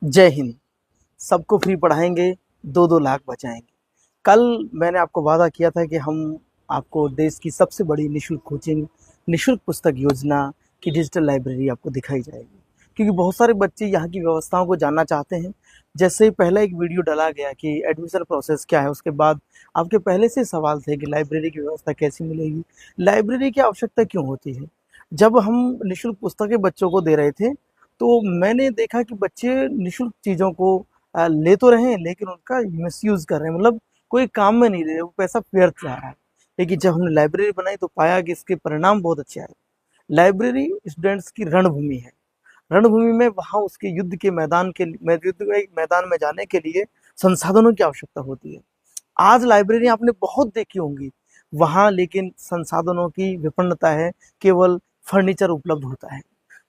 जय हिंद। सबको फ्री पढ़ाएंगे, 2-2 लाख बचाएंगे। कल मैंने आपको वादा किया था कि हम आपको देश की सबसे बड़ी निशुल्क कोचिंग, निशुल्क पुस्तक योजना की डिजिटल लाइब्रेरी आपको दिखाई जाएगी, क्योंकि बहुत सारे बच्चे यहाँ की व्यवस्थाओं को जानना चाहते हैं। जैसे ही पहला एक वीडियो डाला गया कि एडमिशन प्रोसेस क्या है, उसके बाद आपके पहले से सवाल थे कि लाइब्रेरी की व्यवस्था कैसी मिलेगी, लाइब्रेरी की आवश्यकता क्यों होती है। जब हम निशुल्क पुस्तकें बच्चों को दे रहे थे, तो मैंने देखा कि बच्चे निःशुल्क चीज़ों को ले तो रहे हैं, लेकिन उनका मिसयूज़ कर रहे हैं, मतलब कोई काम में नहीं ले रहे, वो पैसा व्यर्थ जा रहा है। लेकिन जब हमने लाइब्रेरी बनाई तो पाया कि इसके परिणाम बहुत अच्छे आए। लाइब्रेरी स्टूडेंट्स की रणभूमि है। रणभूमि में वहाँ उसके युद्ध के मैदान के युद्ध के मैदान में जाने के लिए संसाधनों की आवश्यकता होती है। आज लाइब्रेरी आपने बहुत देखी होंगी, वहाँ लेकिन संसाधनों की विपन्नता है, केवल फर्नीचर उपलब्ध होता है।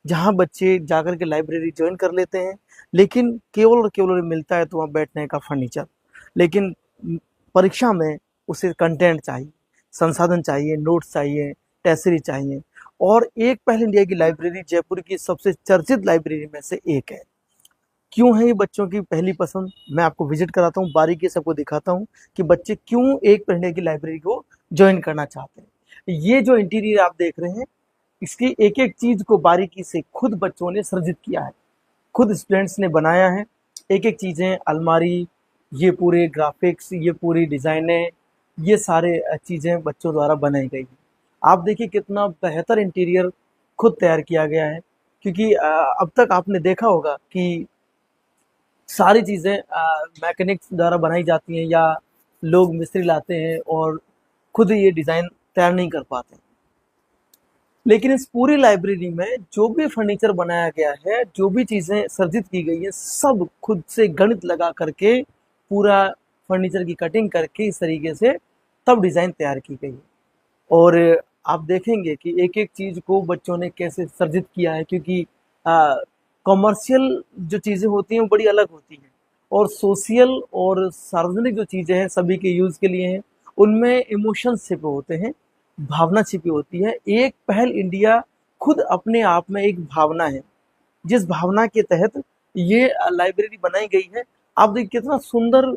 जहाँ बच्चे जाकर के लाइब्रेरी ज्वाइन कर लेते हैं, लेकिन केवल और केवल मिलता है तो वहाँ बैठने का फर्नीचर। लेकिन परीक्षा में उसे कंटेंट चाहिए, संसाधन चाहिए, नोट्स चाहिए, टेसरी चाहिए। और एक पहल इंडिया की लाइब्रेरी जयपुर की सबसे चर्चित लाइब्रेरी में से एक है। क्यों है ये बच्चों की पहली पसंद, मैं आपको विजिट कराता हूँ, बारीकी से आपको दिखाता हूँ कि बच्चे क्यों एक पहल इंडिया की लाइब्रेरी को ज्वाइन करना चाहते हैं। ये जो इंटीरियर आप देख रहे हैं, इसकी एक एक चीज को बारीकी से खुद बच्चों ने सृजित किया है, खुद स्टूडेंट्स ने बनाया है। एक एक चीजें, अलमारी, ये पूरे ग्राफिक्स, ये पूरी डिजाइनें, ये सारे चीजें बच्चों द्वारा बनाई गई हैं। आप देखिए कितना बेहतर इंटीरियर खुद तैयार किया गया है। क्योंकि अब तक आपने देखा होगा कि सारी चीजें मैकेनिक्स द्वारा बनाई जाती हैं, या लोग मिस्त्री लाते हैं और खुद ये डिजाइन तैयार नहीं कर पाते। लेकिन इस पूरी लाइब्रेरी में जो भी फर्नीचर बनाया गया है, जो भी चीजें सर्जित की गई है, सब खुद से गणित लगा करके, पूरा फर्नीचर की कटिंग करके इस तरीके से तब डिजाइन तैयार की गई है। और आप देखेंगे कि एक एक चीज को बच्चों ने कैसे सर्जित किया है, क्योंकि कॉमर्शियल जो चीजें होती हैं वो बड़ी अलग होती हैं, और सोशल और सार्वजनिक जो चीजें हैं सभी के यूज के लिए हैं, उनमें इमोशंस छिपे होते हैं, भावना छिपी होती है। एक पहल इंडिया खुद अपने आप में एक भावना है, जिस भावना के तहत ये लाइब्रेरी बनाई गई है। आप देखिए कितना सुंदर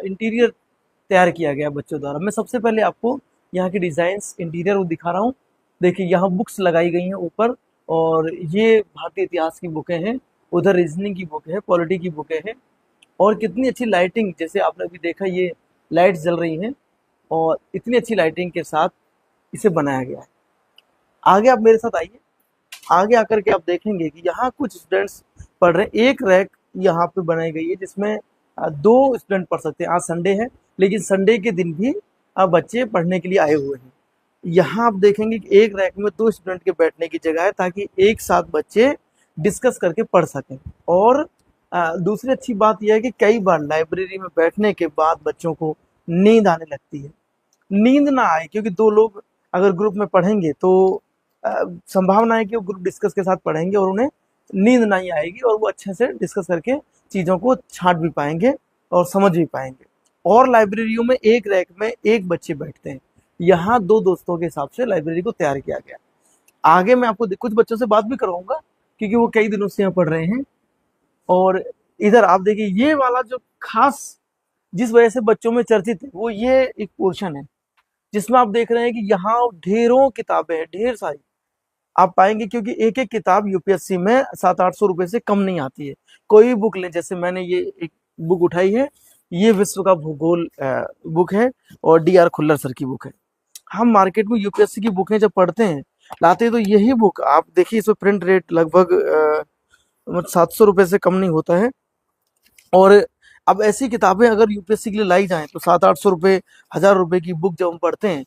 इंटीरियर तैयार किया गया बच्चों द्वारा। मैं सबसे पहले आपको यहाँ की डिजाइन्स, इंटीरियर वो दिखा रहा हूँ। देखिए यहाँ बुक्स लगाई गई हैं ऊपर, और ये भारतीय इतिहास की बुकें हैं, उधर रीजनिंग की बुक है, पॉलिटी की बुकें हैं। और कितनी अच्छी लाइटिंग, जैसे आपने अभी देखा ये लाइट्स जल रही हैं, और इतनी अच्छी लाइटिंग के साथ इसे बनाया गया है। आगे आप मेरे साथ आइए। आगे आकर के आप देखेंगे कि यहाँ कुछ स्टूडेंट्स पढ़ रहे हैं। एक रैक यहाँ पे बनाई गई है जिसमें 2 स्टूडेंट पढ़ सकते हैं। आज संडे है, लेकिन संडे के दिन भी बच्चे पढ़ने के लिए आए हुए हैं। यहाँ आप देखेंगे कि एक रैक में 2 स्टूडेंट के बैठने की जगह है, ताकि एक साथ बच्चे डिस्कस करके पढ़ सकें। और दूसरी अच्छी बात यह है कि कई बार लाइब्रेरी में बैठने के बाद बच्चों को नींद आने लगती है। नींद ना आए, क्योंकि 2 लोग अगर ग्रुप में पढ़ेंगे तो संभावना है कि वो ग्रुप डिस्कस के साथ पढ़ेंगे और उन्हें नींद नहीं आएगी, और वो अच्छे से डिस्कस करके चीज़ों को छांट भी पाएंगे और समझ भी पाएंगे। और लाइब्रेरियों में एक रैक में एक बच्चे बैठते हैं। यहाँ 2 दोस्तों के हिसाब से लाइब्रेरी को तैयार किया गया। आगे मैं आपको कुछ बच्चों से बात भी करवाऊंगा, क्योंकि वो कई दिनों से यहाँ पढ़ रहे हैं। और इधर आप देखिए ये वाला जो खास, जिस वजह से बच्चों में चर्चित है, वो ये एक पोर्शन है जिसमें आप देख रहे हैं कि यहाँ ढेरों किताबें हैं, ढेर सारी आप पाएंगे। क्योंकि एक एक किताब यूपीएससी में 700-800 रुपए से कम नहीं आती है। कोई भी बुक लें, जैसे मैंने ये एक बुक उठाई है, ये विश्व का भूगोल बुक है, और डी आर खुल्लर सर की बुक है। हम मार्केट में यूपीएससी की बुकें जब पढ़ते हैं, लाते हैं, तो यही बुक आप देखिए, इसमें प्रिंट रेट लगभग 700 रुपए से कम नहीं होता है। और अब ऐसी किताबें अगर यूपीएससी के लिए लाई जाएं तो 700-800 रुपए, 1000 रुपए की बुक जब हम पढ़ते हैं,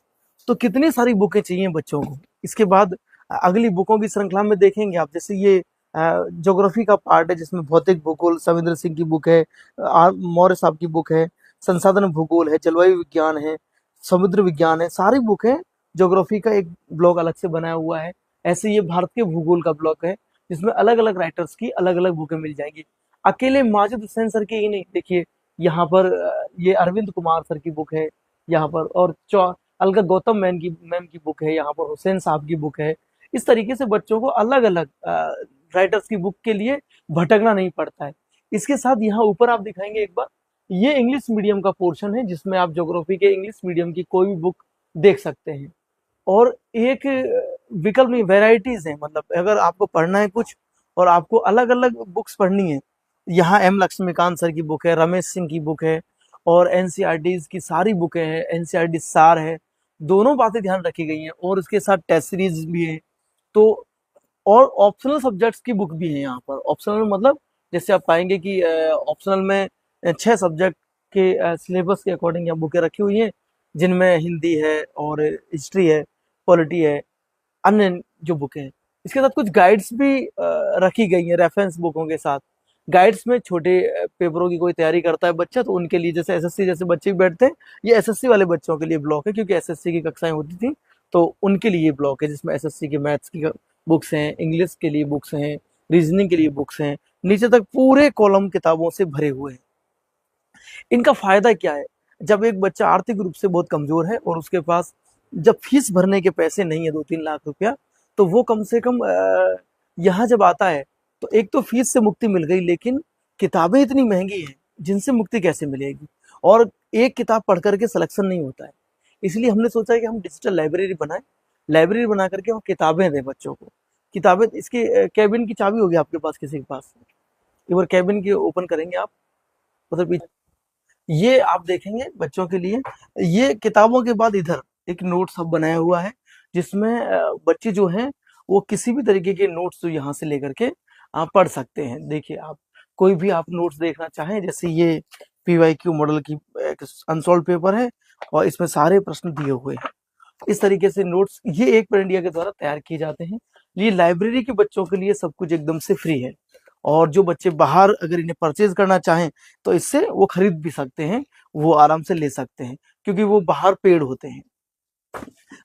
तो कितनी सारी बुकें चाहिए बच्चों को। इसके बाद अगली बुकों की श्रृंखला में देखेंगे आप, जैसे ये ज्योग्राफी का पार्ट है, जिसमें भौतिक भूगोल सविंद्र सिंह की बुक है, मौर्य साहब की बुक है, संसाधन भूगोल है, जलवायु विज्ञान है, समुद्र विज्ञान है, सारी बुक है। ज्योग्राफी का एक ब्लॉक अलग से बनाया हुआ है। ऐसे ये भारत के भूगोल का ब्लॉक है, जिसमें अलग अलग राइटर्स की अलग अलग बुकें मिल जाएंगी। अकेले माजिद हुसैन सर की ही नहीं, देखिए यहाँ पर ये अरविंद कुमार सर की बुक है यहाँ पर, और अलका गौतम मैम की बुक है यहाँ पर, हुसैन साहब की बुक है। इस तरीके से बच्चों को अलग अलग राइटर्स की बुक के लिए भटकना नहीं पड़ता है। इसके साथ यहाँ ऊपर आप दिखाएंगे एक बार, ये इंग्लिश मीडियम का पोर्शन है जिसमें आप ज्योग्राफी के इंग्लिश मीडियम की कोई भी बुक देख सकते हैं। और एक विकल्प नहीं, वेराइटीज है, मतलब अगर आपको पढ़ना है कुछ और आपको अलग अलग बुक्स पढ़नी है, यहाँ एम लक्ष्मीकांत सर की बुक है, रमेश सिंह की बुक है, और एनसीईआरटी की सारी बुकें हैं, एनसीईआरटी सार है, दोनों बातें ध्यान रखी गई हैं, और उसके साथ टेस्ट सीरीज भी है। तो और ऑप्शनल सब्जेक्ट्स की बुक भी है यहाँ पर। ऑप्शनल मतलब जैसे आप पाएंगे कि ऑप्शनल में 6 सब्जेक्ट के सिलेबस के अकॉर्डिंग यहाँ बुकें रखी हुई हैं, जिनमें हिंदी है और हिस्ट्री है, पॉलिटी है, अन्य जो बुकें हैं। इसके साथ कुछ गाइड्स भी रखी गई हैं रेफरेंस बुकों के साथ। गाइड्स में छोटे पेपरों की कोई तैयारी करता है बच्चा, तो उनके लिए, जैसे एसएससी जैसे बच्चे भी बैठते हैं, ये एसएससी वाले बच्चों के लिए ब्लॉक है, क्योंकि एसएससी की कक्षाएं होती थी, तो उनके लिए ब्लॉक है, जिसमें एसएससी के मैथ्स की बुक्स हैं, इंग्लिश के लिए बुक्स हैं, रीजनिंग के लिए बुक्स हैं, नीचे तक पूरे कॉलम किताबों से भरे हुए हैं। इनका फायदा क्या है? जब एक बच्चा आर्थिक रूप से बहुत कमजोर है और उसके पास जब फीस भरने के पैसे नहीं है 2-3 लाख रुपया, तो वो कम से कम यहाँ जब आता है तो एक तो फीस से मुक्ति मिल गई, लेकिन किताबें इतनी महंगी हैं जिनसे मुक्ति कैसे मिलेगी, और एक किताब पढ़ करके सिलेक्शन नहीं होता है। इसलिए हमने सोचा है कि हम डिजिटल लाइब्रेरी बनाएं, लाइब्रेरी बना करके वहाँ किताबें दें बच्चों को। किताबें, इसकी कैबिन की चाबी होगी आपके पास, किसी के पास, एक बार कैबिन की ओपन करेंगे आप, मतलब ये आप देखेंगे बच्चों के लिए, ये किताबों के बाद इधर एक नोट्स हब बनाया हुआ है, जिसमें बच्चे जो हैं वो किसी भी तरीके के नोट्स जो यहाँ से लेकर के आप पढ़ सकते हैं। देखिए, आप कोई भी आप नोट्स देखना चाहें, जैसे ये पीवाईक्यू मॉडल की अनसॉल्व पेपर है और इसमें सारे प्रश्न दिए हुए हैं। इस तरीके से नोट्स ये एक पेपर इंडिया के द्वारा तैयार किए जाते हैं। ये लाइब्रेरी के बच्चों के लिए सब कुछ एकदम से फ्री है, और जो बच्चे बाहर अगर इन्हें परचेज करना चाहें तो इससे वो खरीद भी सकते हैं, वो आराम से ले सकते हैं, क्योंकि वो बाहर पेड होते हैं।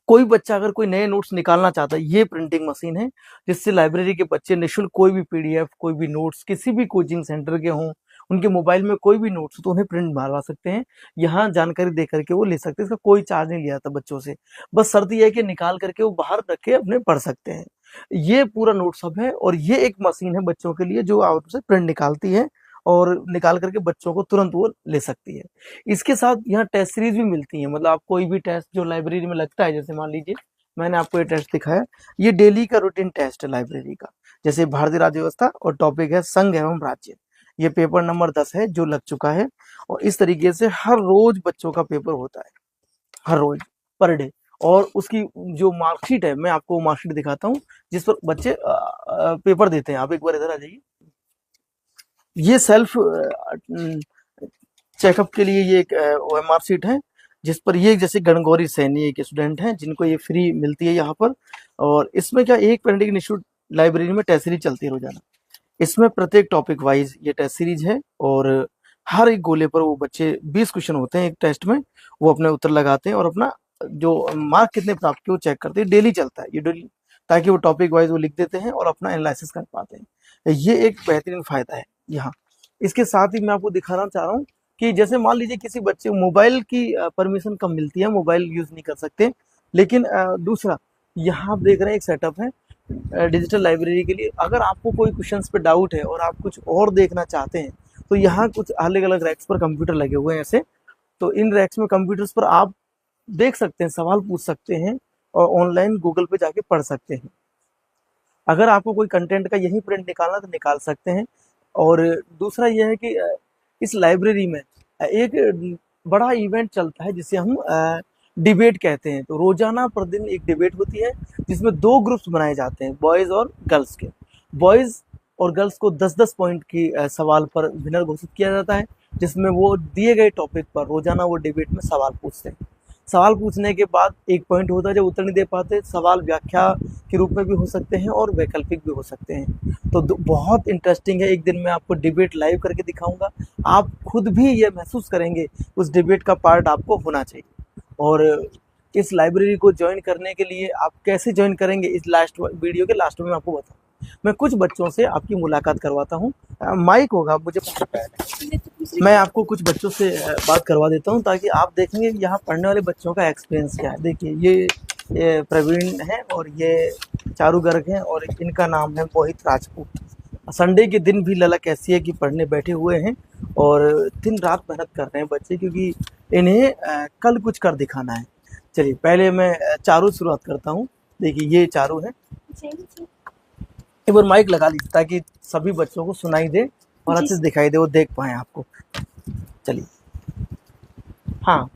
कोई बच्चा अगर कोई नए नोट्स निकालना चाहता है, ये प्रिंटिंग मशीन है जिससे लाइब्रेरी के बच्चे निःशुल्क कोई भी पीडीएफ, कोई भी नोट्स किसी भी कोचिंग सेंटर के हों, उनके मोबाइल में कोई भी नोट्स तो उन्हें प्रिंट मारवा सकते हैं, यहाँ जानकारी दे करके वो ले सकते हैं। इसका कोई चार्ज नहीं लिया जाता बच्चों से, बस शर्त यह है कि निकाल करके वो बाहर रख के अपने पढ़ सकते हैं। ये पूरा नोट सब है, और ये एक मशीन है बच्चों के लिए जो आपसे प्रिंट निकालती है और निकाल करके बच्चों को तुरंत वो ले सकती है। इसके साथ यहाँ टेस्ट सीरीज भी मिलती है, मतलब आप कोई भी टेस्ट जो लाइब्रेरी में लगता है, जैसे मान लीजिए मैंने आपको ये टेस्ट दिखाया, ये डेली का रूटीन टेस्ट है लाइब्रेरी का, जैसे भारतीय राज्य व्यवस्था, और टॉपिक है संघ एवं राज्य। ये पेपर नंबर 10 है जो लग चुका है, और इस तरीके से हर रोज बच्चों का पेपर होता है, हर रोज, पर डे। और उसकी जो मार्कशीट है, मैं आपको मार्कशीट दिखाता हूँ जिस पर बच्चे पेपर देते हैं। आप एक बार इधर आ जाइए। ये सेल्फ चेकअप के लिए ये एक ओएमआर सीट है, जिस पर ये जैसे गणगौरी सैनी एक स्टूडेंट हैं जिनको ये फ्री मिलती है यहाँ पर। और इसमें क्या, एक पेरेंटिंग इंस्टीट्यूट लाइब्रेरी में टेस्ट सीरीज चलती है रोजाना, इसमें प्रत्येक टॉपिक वाइज ये टेस्ट सीरीज है, और हर एक गोले पर वो बच्चे 20 क्वेश्चन होते हैं एक टेस्ट में, वो अपने उत्तर लगाते हैं और अपना जो मार्क कितने प्राप्त किए वो चेक करते हैं। डेली चलता है ये, डेली, ताकि वो टॉपिक वाइज वो लिख देते हैं और अपना एनालिसिस कर पाते हैं। ये एक बेहतरीन फायदा है यहाँ। इसके साथ ही मैं आपको दिखाना चाह रहा हूँ कि जैसे मान लीजिए किसी बच्चे मोबाइल की परमिशन कम मिलती है, मोबाइल यूज नहीं कर सकते, लेकिन दूसरा यहाँ आप देख रहे हैं एक सेटअप है डिजिटल लाइब्रेरी के लिए। अगर आपको कोई क्वेश्चंस पे डाउट है और आप कुछ और देखना चाहते हैं, तो यहाँ कुछ अलग अलग रैक्स पर कंप्यूटर लगे हुए हैं ऐसे, तो इन रैक्स में कंप्यूटर्स पर आप देख सकते हैं, सवाल पूछ सकते हैं, और ऑनलाइन गूगल पे जाके पढ़ सकते हैं। अगर आपको कोई कंटेंट का यही प्रिंट निकालना तो निकाल सकते हैं। और दूसरा यह है कि इस लाइब्रेरी में एक बड़ा इवेंट चलता है जिसे हम डिबेट कहते हैं। तो रोजाना प्रतिदिन एक डिबेट होती है जिसमें 2 ग्रुप्स बनाए जाते हैं, बॉयज और गर्ल्स के। बॉयज और गर्ल्स को 10-10 पॉइंट की सवाल पर विनर घोषित किया जाता है, जिसमें वो दिए गए टॉपिक पर रोजाना वो डिबेट में सवाल पूछते हैं। सवाल पूछने के बाद 1 पॉइंट होता है, जब उत्तर नहीं दे पाते सवाल व्याख्या के रूप में भी हो सकते हैं और वैकल्पिक भी हो सकते हैं। तो बहुत इंटरेस्टिंग है। एक दिन मैं आपको डिबेट लाइव करके दिखाऊंगा, आप खुद भी ये महसूस करेंगे उस डिबेट का पार्ट आपको होना चाहिए। और इस लाइब्रेरी को ज्वाइन करने के लिए आप कैसे ज्वाइन करेंगे, इस लास्ट वीडियो के लास्ट में मैं आपको बताऊँ। मैं कुछ बच्चों से आपकी मुलाकात करवाता हूँ, माइक होगा मुझे पता है, मैं आपको कुछ बच्चों से बात करवा देता हूँ ताकि आप देखेंगे यहाँ पढ़ने वाले बच्चों का एक्सपीरियंस क्या है। देखिए, ये प्रवीण है और ये चारू गर्ग हैं और इनका नाम है मोहित राजपूत। संडे के दिन भी ललक ऐसी है कि पढ़ने बैठे हुए हैं और दिन रात मेहनत कर रहे हैं बच्चे, क्योंकि इन्हें कल कुछ कर दिखाना है। चलिए पहले मैं चारू शुरुआत करता हूँ। देखिए ये चारू है। जी जी एक बार माइक लगा लीजिए ताकि सभी बच्चों को सुनाई दे और जी अच्छे से दिखाई दे, वो देख पाए आपको। चलिए, हाँ,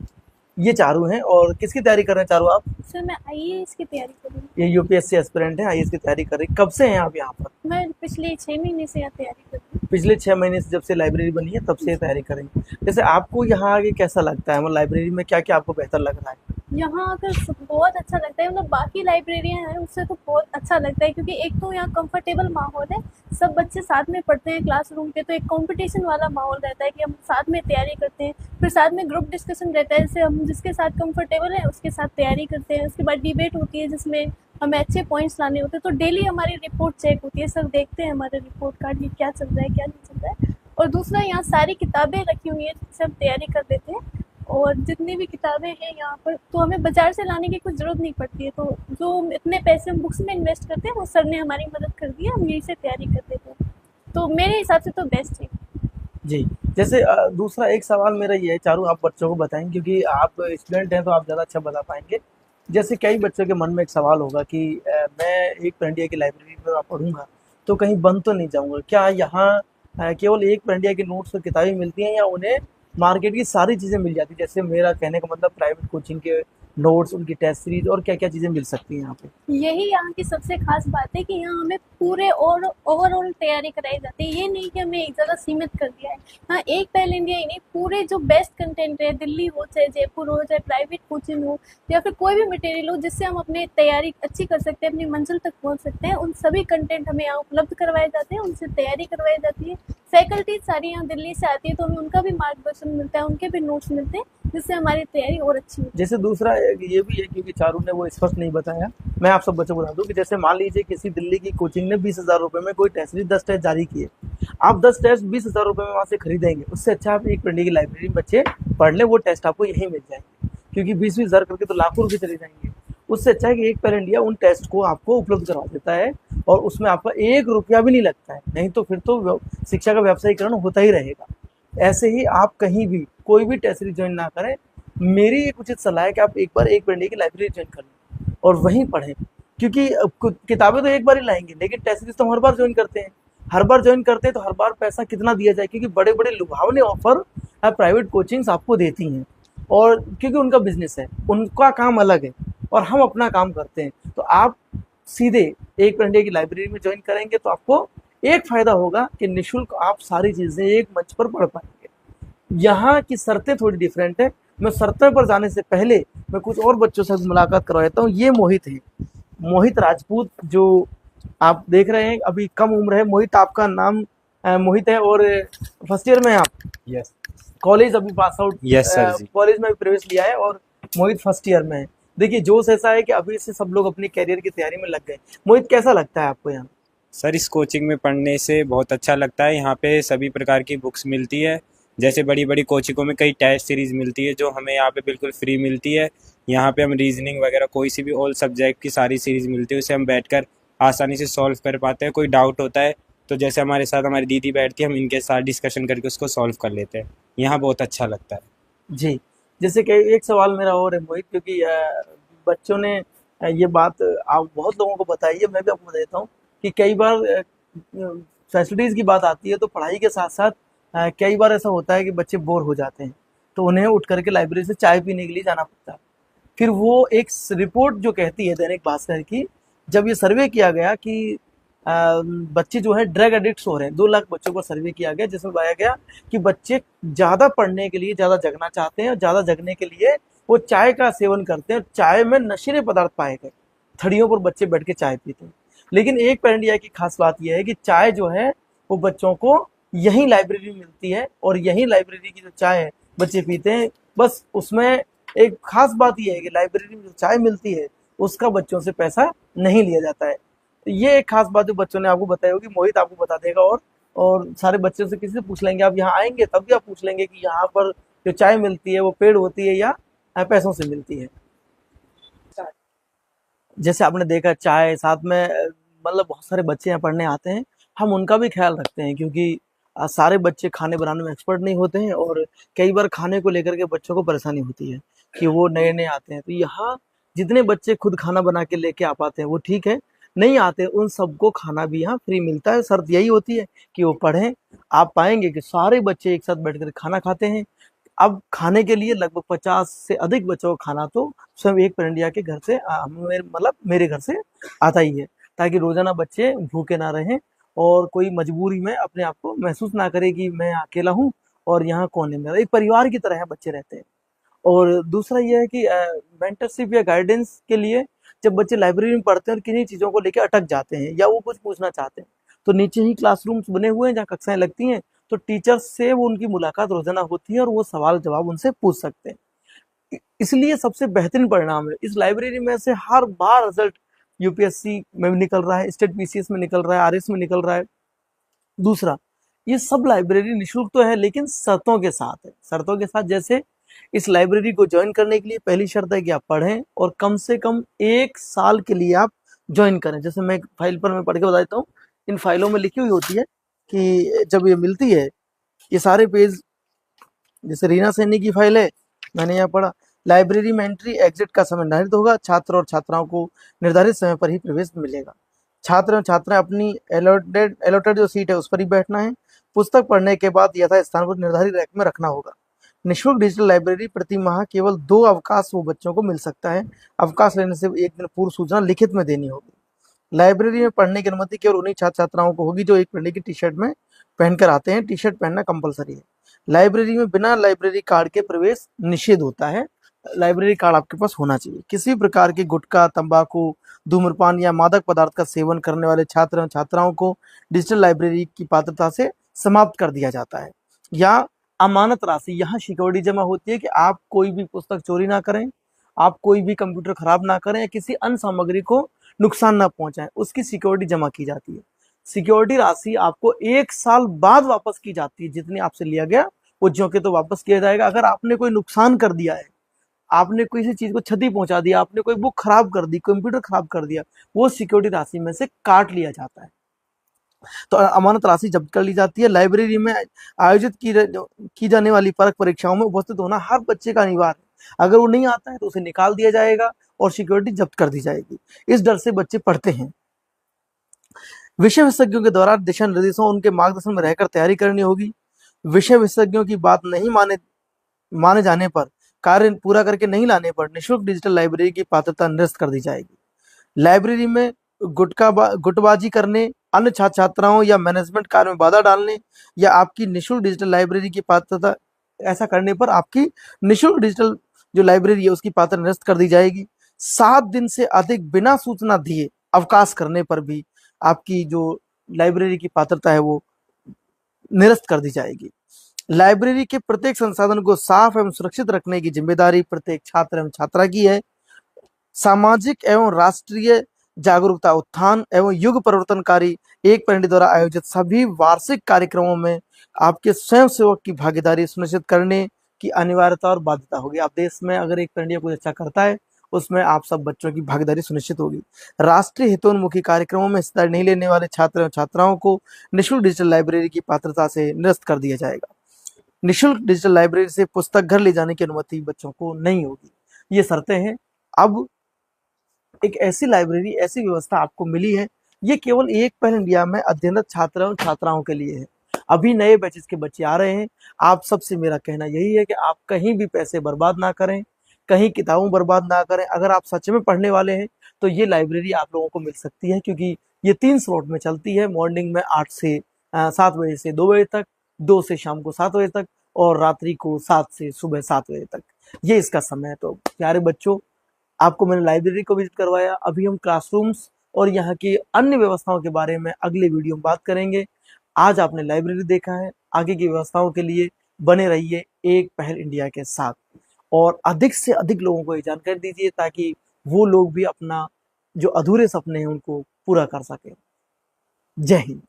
ये चारू हैं। और किसकी तैयारी कर रहे हैं चारू आप? सर, मैं आईएएस की तैयारी कर रही हूँ। ये यूपीएससी एस्पिरेंट है, आईएएस की तैयारी कर रही है। कब से हैं आप यहाँ पर? मैं पिछले 6 महीने से यहाँ तैयारी कर रही पिछले 6 महीने से, जब से लाइब्रेरी बनी है तब से ये तैयारी कर रही हैं। जैसे आपको यहाँ आके कैसा लगता है? मतलब लाइब्रेरी में क्या-क्या आपको बेहतर लग रहा है? हूँ। यहाँ आकर बहुत अच्छा लगता है, मतलब बाकी लाइब्रेरियाँ हैं उससे तो बहुत अच्छा लगता है, क्योंकि एक तो यहाँ कंफर्टेबल माहौल है, सब बच्चे साथ में पढ़ते हैं क्लासरूम पे, तो एक कंपटीशन वाला माहौल रहता है कि हम साथ में तैयारी करते हैं। फिर साथ में ग्रुप डिस्कशन रहता है, जैसे हम जिसके साथ कंफर्टेबल है उसके साथ तैयारी करते हैं। उसके बाद डिबेट होती है जिसमें हमें अच्छे पॉइंट्स लाने होते हैं, तो डेली हमारी रिपोर्ट चेक होती है, सर देखते हैं हमारे रिपोर्ट कार्ड कि क्या चल रहा है क्या नहीं चल रहा है। और दूसरा, यहाँ सारी किताबें रखी हुई हैं जिनसे हम तैयारी कर लेते हैं, और जितनी भी किताबें हैं यहाँ पर तो हमें बाजार से लाने की कुछ ज़रूरत नहीं पड़ती है। तो जो इतने पैसे हम बुक्स में इन्वेस्ट करते हैं वो सर ने हमारी मदद कर दी है, हम यहीं से तैयारी कर लेते हैं, तो मेरे हिसाब से तो बेस्ट है। जी, जैसे दूसरा एक सवाल मेरा ये है, चारू आप बच्चों को बताएँगे क्योंकि आप स्टूडेंट हैं तो आप ज़्यादा अच्छा बता पाएँगे। जैसे कई बच्चों के मन में एक सवाल होगा कि मैं एक पेंडिया की लाइब्रेरी में पढ़ूँगा तो कहीं बंद तो नहीं जाऊँगा? क्या यहाँ केवल एक पेंडिया के नोट्स और किताबें मिलती हैं या उन्हें मार्केट की सारी चीज़ें मिल जाती हैं? जैसे मेरा कहने का मतलब प्राइवेट कोचिंग के नोट्स, उनकी टेस्ट सीरीज़ और क्या-क्या चीज़ें मिल सकती हैं यहाँ पे? यही यहाँ की सबसे खास बात है कि यहाँ हमें पूरे और ओवरऑल तैयारी कराई जाती है। ये नहीं कि हमें एक जगह सीमित कर दिया है। हाँ, एक पहल इंडिया ही नहीं, पूरे जो बेस्ट कंटेंट है, दिल्ली हो चाहे जयपुर हो चाहे प्राइवेट कोचिंग हो या फिर कोई भी मटेरियल हो जिससे हम अपनी तैयारी अच्छी कर सकते हैं, अपनी मंजिल तक पहुँच सकते हैं, उन सभी कंटेंट हमें यहाँ उपलब्ध करवाए जाते हैं, उनसे तैयारी करवाई जाती है। फैकल्टी सारी यहाँ दिल्ली से आती है, तो हमें उनका भी मार्गदर्शन मिलता है, उनके भी नोट्स मिलते हैं, जिससे हमारी तैयारी और अच्छी होती है। जैसे दूसरा ये भी है, क्योंकि चारू ने वो स्पष्ट नहीं बताया, मैं आप सब बच्चों को बता दूं कि जैसे मान लीजिए किसी दिल्ली की कोचिंग ने 20,000 रुपए में कोई टेस्ट सीरीज 10 टेस्ट जारी किए, आप 10 टेस्ट 20,000 रुपए में वहां से खरीदेंगे, उससे अच्छा आप एक पिंडी की लाइब्रेरी में बच्चे पढ़ लें, वो टेस्ट आपको यहीं मिल जाएंगे, क्योंकि 20,000 करके तो लाखों रुपए चले जाएंगे। उससे अच्छा है कि एक पेर इंडिया उन टेस्ट को आपको उपलब्ध करवा देता है और उसमें आपका 1 रुपया भी नहीं लगता है, नहीं तो फिर तो शिक्षा का व्यवसायीकरण होता ही रहेगा। ऐसे ही आप कहीं भी कोई भी टेस्ट सीरीज ज्वाइन ना करें, मेरी एक उचित सलाह है कि आप एक बार एक पेंडी की लाइब्रेरी ज्वाइन कर लें और वहीं पढ़ें, क्योंकि किताबें तो एक बार ही लाएंगे, लेकिन टेस्ट सीरीज तो हम हर बार ज्वाइन करते हैं, हर बार ज्वाइन करते हैं, तो हर बार पैसा कितना दिया जाए, क्योंकि बड़े बड़े लुभावने ऑफर प्राइवेट कोचिंग्स आपको देती हैं, और क्योंकि उनका बिजनेस है, उनका काम अलग है और हम अपना काम करते हैं। तो आप सीधे एक पेंडी की लाइब्रेरी में ज्वाइन करेंगे तो आपको एक फायदा होगा कि निःशुल्क आप सारी चीजें एक मंच पर पढ़ पाएंगे। यहाँ की शर्तें थोड़ी डिफरेंट है। मैं शर्तों पर जाने से पहले मैं कुछ और बच्चों से मुलाकात करवा देता हूँ। ये मोहित है, मोहित राजपूत, जो आप देख रहे हैं, अभी कम उम्र है। मोहित, आपका नाम मोहित है और फर्स्ट ईयर में है आप? यस कॉलेज अभी पास आउट? यस सर जी। कॉलेज में भी प्रवेश लिया है और मोहित फर्स्ट ईयर में है। देखिए जोश ऐसा है कि अभी से सब लोग अपने कैरियर की तैयारी में लग गए। मोहित, कैसा लगता है आपको यहाँ? सर, इस कोचिंग में पढ़ने से बहुत अच्छा लगता है। यहाँ पे सभी प्रकार की बुक्स मिलती है, जैसे बड़ी बड़ी कोचिंगों में कई टेस्ट सीरीज मिलती है जो हमें यहाँ पे बिल्कुल फ्री मिलती है। यहाँ पे हम रीजनिंग वगैरह कोई सी भी ऑल सब्जेक्ट की सारी सीरीज मिलती है, उसे हम बैठकर आसानी से सॉल्व कर पाते हैं। कोई डाउट होता है तो जैसे हमारे साथ हमारी दीदी बैठती है, हम इनके साथ डिस्कशन करके उसको सॉल्व कर लेते हैं। यहाँ बहुत अच्छा लगता है जी, जैसे कि एक सवाल मेरा और है मोहित, क्योंकि बच्चों ने ये बात आप बहुत लोगों को बताई है, मैं भी आपको बता देता हूँ कि कई बार फैसिलिटीज़ की बात आती है तो पढ़ाई के साथ साथ कई बार ऐसा होता है कि बच्चे बोर हो जाते हैं, तो उन्हें उठ करके लाइब्रेरी से चाय पीने के लिए जाना पड़ता है। फिर वो एक रिपोर्ट जो कहती है दैनिक भास्कर की, जब ये सर्वे किया गया कि बच्चे जो है ड्रग एडिक्ट्स हो रहे हैं, 2 लाख बच्चों को सर्वे किया गया, जिसमें बताया गया कि बच्चे ज़्यादा पढ़ने के लिए ज़्यादा जगना चाहते हैं और ज़्यादा जगने के लिए वो चाय का सेवन करते हैं। चाय में नशीले पदार्थ पाए गए, थड़ियों पर बच्चे बैठ के चाय पीते हैं। लेकिन एक पेर इंडिया की खास बात यह है कि चाय जो है वो बच्चों को यहीं लाइब्रेरी में मिलती है और यहीं लाइब्रेरी की जो चाय है बच्चे पीते हैं। बस उसमें एक खास बात यह है कि लाइब्रेरी में जो चाय मिलती है उसका बच्चों से पैसा नहीं लिया जाता है। तो ये एक खास बात जो बच्चों ने आपको बताई होगी, मोहित आपको बता देगा। और सारे बच्चों से किसी से पूछ लेंगे, आप यहाँ आएंगे तब भी आप पूछ लेंगे कि यहाँ पर जो चाय मिलती है वो पेड़ होती है या पैसों से मिलती है। जैसे आपने देखा चाय साथ में, मतलब बहुत सारे बच्चे यहाँ पढ़ने आते हैं। हम उनका भी ख्याल रखते हैं, क्योंकि सारे बच्चे खाने बनाने में एक्सपर्ट नहीं होते हैं और कई बार खाने को लेकर के बच्चों को परेशानी होती है कि वो नए-नए आते हैं। तो यहाँ जितने बच्चे खुद खाना बना के लेके आ पाते हैं वो ठीक है, नहीं आते उन सबको खाना भी यहाँ फ्री मिलता है। शर्त यही होती है कि वो पढ़ें। आप पाएँगे कि सारे बच्चे एक साथ बैठ कर खाना खाते हैं। अब खाने के लिए लगभग 50 से अधिक बच्चों को खाना तो स्वयं एक पेरेंट इंडिया के घर से मतलब मेरे घर से आता ही है, ताकि रोज़ाना बच्चे भूखे ना रहें और कोई मजबूरी में अपने आप को महसूस ना करे कि मैं अकेला हूँ और यहाँ कौन है मेरा। एक परिवार की तरह यहाँ बच्चे रहते हैं। और दूसरा ये है कि मेंटरशिप या गाइडेंस के लिए जब बच्चे लाइब्रेरी में पढ़ते हैं और किन्हीं चीज़ों को लेके अटक जाते हैं या वो कुछ पूछना चाहते हैं, तो नीचे ही क्लासरूम्स बने हुए हैं जहाँ कक्षाएँ लगती हैं, तो टीचर्स से वो उनकी मुलाकात रोज़ाना होती है और वो सवाल-जवाब उनसे पूछ सकते हैं। इसलिए सबसे बेहतरीन परिणाम है। इस लाइब्रेरी में से हर बार रिजल्ट यूपीएससी में भी निकल रहा है, स्टेट पीसीएस में निकल रहा है, आरएस में निकल रहा है। दूसरा, ये सब लाइब्रेरी निःशुल्क तो है लेकिन शर्तों के साथ है। शर्तों के साथ जैसे इस लाइब्रेरी को जॉइन करने के लिए पहली शर्त है कि आप पढ़ें और कम से कम 1 साल के लिए आप जॉइन करें। जैसे मैं एक फाइल पर मैं पढ़ के बता देता हूँ। इन फाइलों में लिखी हुई होती है कि जब ये मिलती है, ये सारे पेज, जैसे रीना सैनी की फाइल है, मैंने यहाँ पढ़ा, लाइब्रेरी में एंट्री एग्जिट का समय निर्धारित होगा। छात्र और छात्राओं को निर्धारित समय पर ही प्रवेश मिलेगा। छात्र और छात्राएं अपनी अलॉटेड जो सीट है उस पर ही बैठना है। पुस्तक पढ़ने के बाद यथा स्थान पर निर्धारित रैक में रखना होगा। निःशुल्क डिजिटल लाइब्रेरी प्रति माह केवल 2 अवकाश वो बच्चों को मिल सकता है। अवकाश लेने से 1 दिन पूर्व सूचना लिखित में देनी होगी। लाइब्रेरी में पढ़ने की अनुमति केवल उन्हीं छात्र छात्राओं को होगी जो एक महीने की टी शर्ट में पहनकर आते हैं। टी शर्ट पहनना कंपलसरी है। लाइब्रेरी में बिना लाइब्रेरी कार्ड के प्रवेश निषेध होता है। लाइब्रेरी कार्ड आपके पास होना चाहिए। किसी भी प्रकार की गुटखा, तंबाकू, धूम्रपान या मादक पदार्थ का सेवन करने वाले छात्र और छात्राओं को डिजिटल लाइब्रेरी की पात्रता से समाप्त कर दिया जाता है। या अमानत राशि, यहाँ सिक्योरिटी जमा होती है कि आप कोई भी पुस्तक चोरी ना करें, आप कोई भी कंप्यूटर खराब ना करें या किसी अन्य सामग्री को नुकसान ना पहुंचाएं, उसकी सिक्योरिटी जमा की जाती है। सिक्योरिटी राशि आपको 1 साल बाद वापस की जाती है। जितनी आपसे लिया गया वो ज्यों के तो वापस किया जाएगा। अगर आपने कोई नुकसान कर दिया है, आपने किसी चीज को क्षति पहुंचा दिया, आपने कोई बुक खराब कर दी, कंप्यूटर खराब कर दिया, वो सिक्योरिटी राशि में से काट लिया जाता है। तो अमानत राशि जब्त कर ली जाती है। लाइब्रेरी में आयोजित की जाने वाली परख परीक्षाओं में उपस्थित होना हर बच्चे का अनिवार्य है। अगर वो नहीं आता है तो उसे निकाल दिया जाएगा और सिक्योरिटी जब्त कर दी जाएगी। इस डर से बच्चे पढ़ते हैं। विषय विशेषज्ञों के द्वारा दिशा निर्देशों उनके मार्गदर्शन में रहकर तैयारी करनी होगी। विषय विशेषज्ञों की बात नहीं माने जाने पर, कार्य पूरा करके नहीं लाने पर निःशुल्क डिजिटल लाइब्रेरी की पात्रता निरस्त कर दी जाएगी। लाइब्रेरी में गुटबाजी करने, अन्य छात्र छात्राओं या मैनेजमेंट कार्य में बाधा डालने या आपकी निःशुल्क डिजिटल लाइब्रेरी की पात्रता, ऐसा करने पर आपकी निःशुल्क डिजिटल जो लाइब्रेरी है उसकी पात्रता निरस्त कर दी जाएगी। 7 दिन से अधिक बिना सूचना दिए अवकाश करने पर भी आपकी जो लाइब्रेरी की पात्रता है वो निरस्त कर दी जाएगी। लाइब्रेरी के प्रत्येक संसाधन को साफ एवं सुरक्षित रखने की जिम्मेदारी प्रत्येक छात्र एवं छात्रा की है। सामाजिक एवं राष्ट्रीय जागरूकता, उत्थान एवं युग परिवर्तनकारी एक पेरेंट द्वारा आयोजित सभी वार्षिक कार्यक्रमों में आपके स्वयं सेवक की भागीदारी सुनिश्चित करने की अनिवार्यता और बाध्यता होगी। आप देश में अगर एक पेरेंट कुछ अच्छा करता है उसमें आप सब बच्चों की भागीदारी सुनिश्चित होगी। राष्ट्रीय हितोन्मुखी कार्यक्रमों में हिस्सा नहीं लेने वाले छात्र एवं छात्राओं को निःशुल्क डिजिटल लाइब्रेरी की पात्रता से निरस्त कर दिया जाएगा। निःशुल्क डिजिटल लाइब्रेरी से पुस्तक घर ले जाने की अनुमति बच्चों को नहीं होगी। ये शर्तें हैं। अब एक ऐसी लाइब्रेरी, ऐसी व्यवस्था आपको मिली है, ये केवल एक पहल इंडिया में अध्ययनरत छात्र और छात्राओं के लिए है। अभी नए बैचेस के बच्चे आ रहे हैं। आप सबसे मेरा कहना यही है कि आप कहीं भी पैसे बर्बाद ना करें, कहीं किताबों बर्बाद ना करें। अगर आप सच में पढ़ने वाले हैं तो ये लाइब्रेरी आप लोगों को मिल सकती है, क्योंकि ये 3 स्लॉट में चलती है। मॉर्निंग में 8 से 7 बजे से 2 बजे तक, 2 से शाम को 7 बजे तक और रात्रि को 7 से सुबह 7 बजे तक, ये इसका समय है। तो प्यारे बच्चों, आपको मैंने लाइब्रेरी को विजिट करवाया। अभी हम क्लासरूम्स और यहाँ की अन्य व्यवस्थाओं के बारे में अगले वीडियो में बात करेंगे। आज आपने लाइब्रेरी देखा है। आगे की व्यवस्थाओं के लिए बने रहिए एक पहल इंडिया के साथ और अधिक से अधिक लोगों को ये जानकारी दीजिए ताकि वो लोग भी अपना जो अधूरे सपने हैं उनको पूरा कर सकें। जय हिंद।